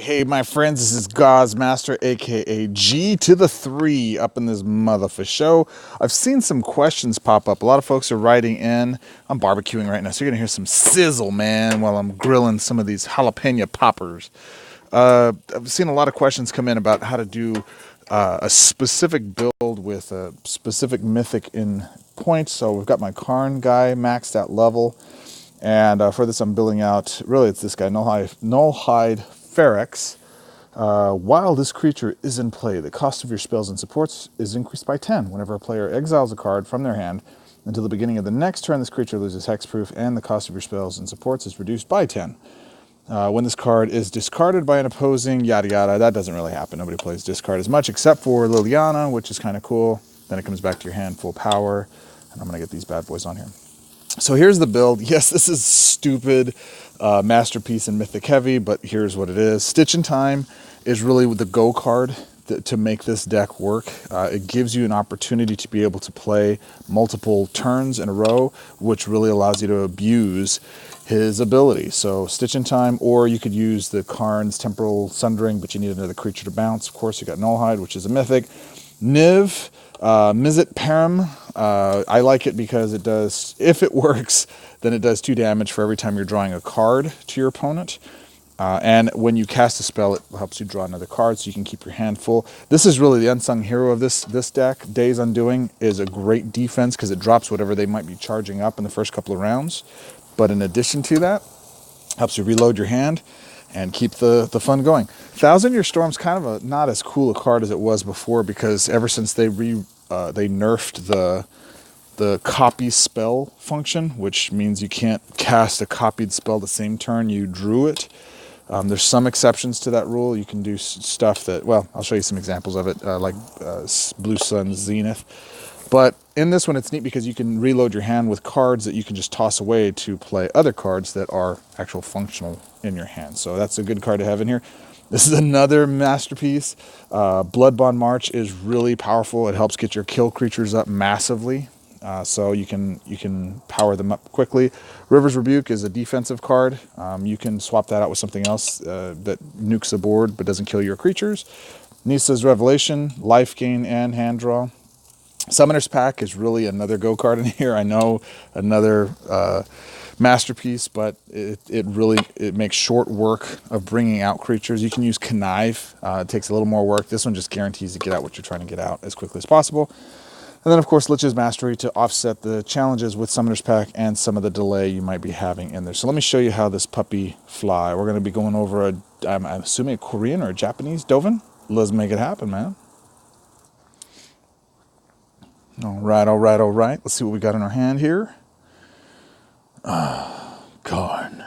Hey, my friends, this is Gauze Master, aka G to the 3, up in this mother for show. I've seen some questions pop up. A lot of folks are writing in. I'm barbecuing right now, so you're gonna hear some sizzle, man, while I'm grilling some of these jalapeno poppers. I've seen a lot of questions come in about how to do a specific build with a specific mythic in points. So we've got my Karn guy maxed at level. And for this, I'm building out, really, it's this guy, Nullhide Ferox. While this creature is in play, the cost of your spells and supports is increased by 10 whenever a player exiles a card from their hand. Until the beginning of the next turn, this creature loses hexproof, and the cost of your spells and supports is reduced by 10. When this card is discarded by an opposing, yada yada, that doesn't really happen. Nobody plays discard as much, except for Liliana, which is kind of cool. Then it comes back to your hand full power, and I'm going to get these bad boys on here. So here's the build. Yes, this is stupid, masterpiece and mythic heavy, but here's what it is. Stitch in Time is really the go card to make this deck work. It gives you an opportunity to be able to play multiple turns in a row, which really allows you to abuse his ability. So Stitch in Time, or you could use the Karn's Temporal Sundering, but you need another creature to bounce. Of course, you got Nullhide, which is a mythic. Niv, Mizit Param, I like it because it does, if it works, then it does 2 damage for every time you're drawing a card to your opponent. And when you cast a spell, it helps you draw another card so you can keep your hand full. This is really the unsung hero of this deck. Days Undoing is a great defense because it drops whatever they might be charging up in the first couple of rounds. But in addition to that, helps you reload your hand and keep the fun going. Thousand Year Storm's kind of not as cool a card as it was before, because ever since they nerfed the copy spell function, which means you can't cast a copied spell the same turn you drew it. There's some exceptions to that rule. You can do stuff that, well, I'll show you some examples of it, like Blue Sun Zenith. But in this one, it's neat because you can reload your hand with cards that you can just toss away to play other cards that are actual functional in your hand. So that's a good card to have in here. This is another masterpiece. Bloodbond March is really powerful. It helps get your kill creatures up massively. So you can power them up quickly. River's Rebuke is a defensive card. You can swap that out with something else that nukes the board but doesn't kill your creatures. Nisa's Revelation, life gain and hand draw. Summoner's Pack is really another go card in here. I know, another masterpiece, but it really makes short work of bringing out creatures. You can use Connive. It takes a little more work. This one just guarantees to get out what you're trying to get out as quickly as possible. And then, of course, Lich's Mastery to offset the challenges with Summoner's Pack and some of the delay you might be having in there. So let me show you how this puppy fly. We're going to be going over I'm assuming a Korean or a Japanese Dovin. Let's make it happen, man. All right, all right, all right. Let's see what we got in our hand here. Karn.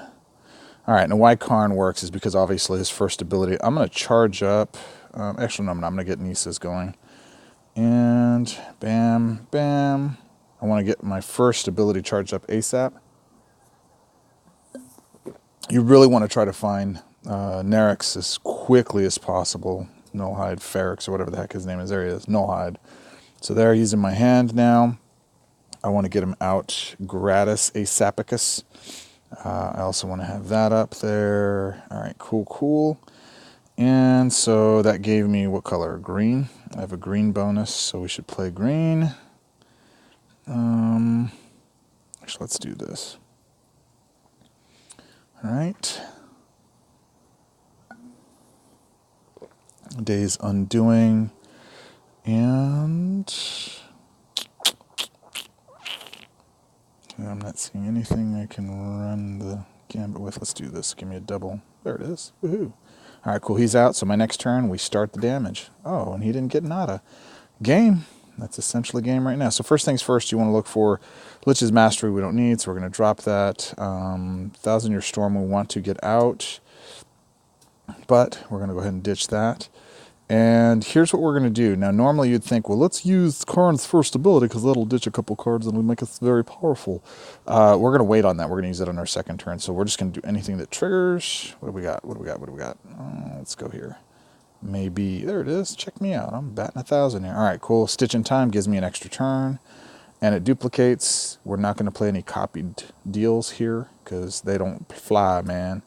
All right, now why Karn works is because obviously his first ability. I'm going to charge up. Actually, no, I'm not. I'm going to get Nisa's going. And bam, bam. I want to get my first ability charged up ASAP. You really want to try to find Nerex as quickly as possible. Nullhide Ferox, or whatever the heck his name is. There he is, Nullhide. So there, he's in my hand now. I want to get him out gratis ASAPicus. I also want to have that up there. All right, cool, cool. And so that gave me what color? Green. I have a green bonus, so we should play green. Actually, let's do this. All right. Days Undoing. And I'm not seeing anything I can run the gambit with. Let's do this. Give me a double. There it is. Woohoo. All right, cool. He's out. So my next turn, we start the damage. Oh, and he didn't get nada. Game. That's essentially game right now. So first things first, you want to look for Lich's Mastery. We don't need, so we're going to drop that. Thousand Year Storm we want to get out, but we're going to go ahead and ditch that. And here's what we're going to do. Now, normally you'd think, well, let's use Karn's first ability because that'll ditch a couple cards and it'll make us very powerful. We're going to wait on that. We're going to use it on our second turn. So we're just going to do anything that triggers. What do we got? What do we got? What do we got? Let's go here. Maybe. There it is. Check me out. I'm batting 1,000 here. All right, cool. Stitch in Time gives me an extra turn. And it duplicates. We're not going to play any copied deals here because they don't fly, man.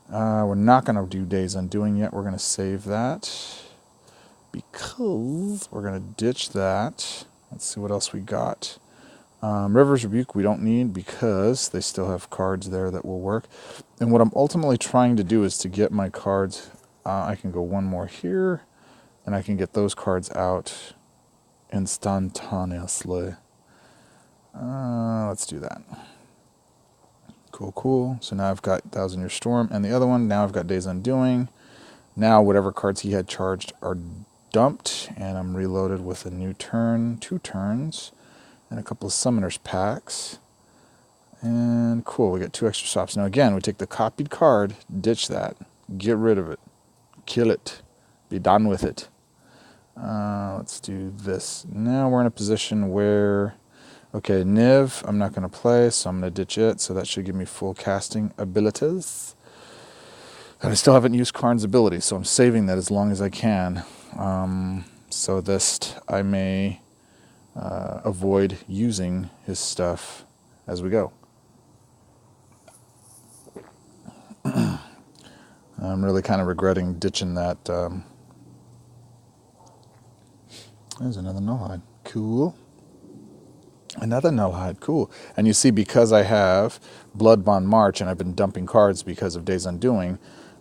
We're not going to do Days Undoing yet. We're going to save that because we're going to ditch that. Let's see what else we got. River's Rebuke we don't need because they still have cards there that will work. And what I'm ultimately trying to do is to get my cards. I can go one more here, and I can get those cards out instantaneously. Let's do that. Cool, cool. So now I've got 1,000 Year Storm and the other one. Now I've got Days Undoing. Now whatever cards he had charged are dumped, and I'm reloaded with a new turn, 2 turns, and a couple of Summoners packs. And cool, we got 2 extra swaps. Now again, we take the copied card, ditch that, get rid of it, kill it, be done with it. Let's do this. Now we're in a position where, okay, Niv, I'm not going to play, so I'm going to ditch it. So that should give me full casting abilities. And I still haven't used Karn's ability, so I'm saving that as long as I can. So this, I may avoid using his stuff as we go. I'm really kind of regretting ditching that. There's another Nullhide. Cool. Another Nullhide. Cool. And you see, because I have Bloodbond March and I've been dumping cards because of Days Undoing,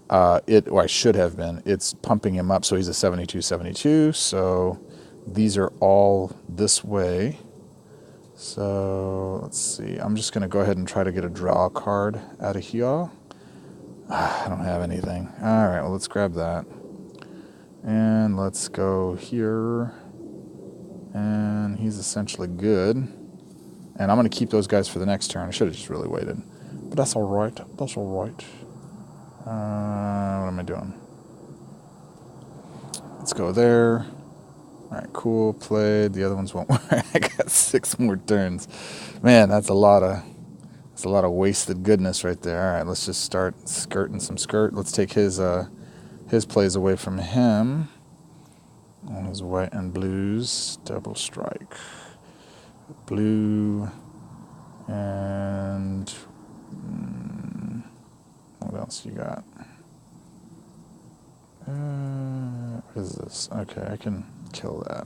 or I should have been, it's pumping him up. So he's a 72/72. So these are all this way. So let's see. I'm just going to go ahead and try to get a draw card out of here. I don't have anything. All right, well, let's grab that. And let's go here. And he's essentially good. And I'm going to keep those guys for the next turn. I should have just really waited. But that's all right. That's all right. What am I doing? Let's go there. All right, cool. Played. The other ones won't work. I got 6 more turns. Man, that's a lot of wasted goodness right there. All right, let's just start skirting some skirt. Let's take his plays away from him. On his white and blues, double strike. Blue and what else you got? What is this? Okay, I can kill that.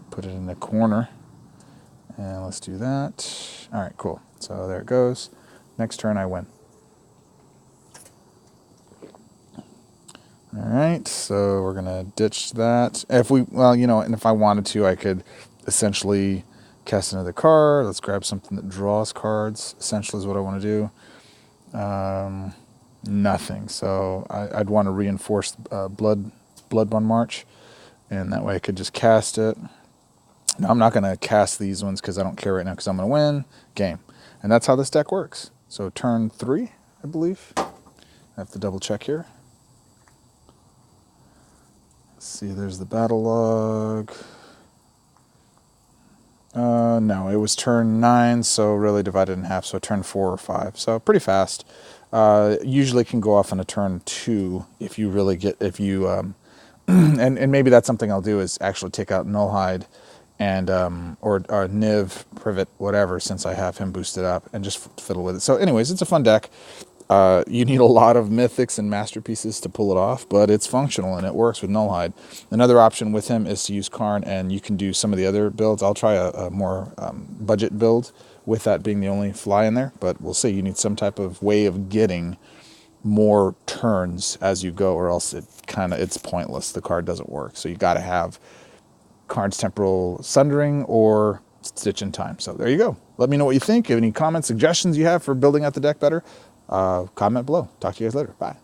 Put it in the corner. And let's do that. All right, cool. So there it goes. Next turn I win. All right, so we're gonna ditch that. If we, well, you know, and if I wanted to, I could essentially cast another card. Let's grab something that draws cards. Essentially, is what I want to do. Nothing. So I'd want to reinforce Bloodbond March, and that way I could just cast it. Now I'm not gonna cast these ones because I don't care right now because I'm gonna win game, and that's how this deck works. So turn 3, I believe. I have to double check here. See, there's the battle log. No, it was turn 9, so really divided in half, so turn 4 or 5. So pretty fast. Usually can go off on a turn 2 if you really get, if you, and maybe that's something I'll do is actually take out Nullhide and, or Niv, Privet, whatever, since I have him boosted up, and just fiddle with it. So anyways, it's a fun deck. You need a lot of mythics and masterpieces to pull it off, but it's functional and it works with Nullhide. Another option with him is to use Karn, and you can do some of the other builds. I'll try a more budget build with that being the only fly in there, but we'll see. You need some type of way of getting more turns as you go, or else it's pointless. The card doesn't work. So you got to have Karn's Temporal Sundering or Stitch in Time. So there you go. Let me know what you think. If any comments, suggestions you have for building out the deck better, comment below. Talk to you guys later. Bye.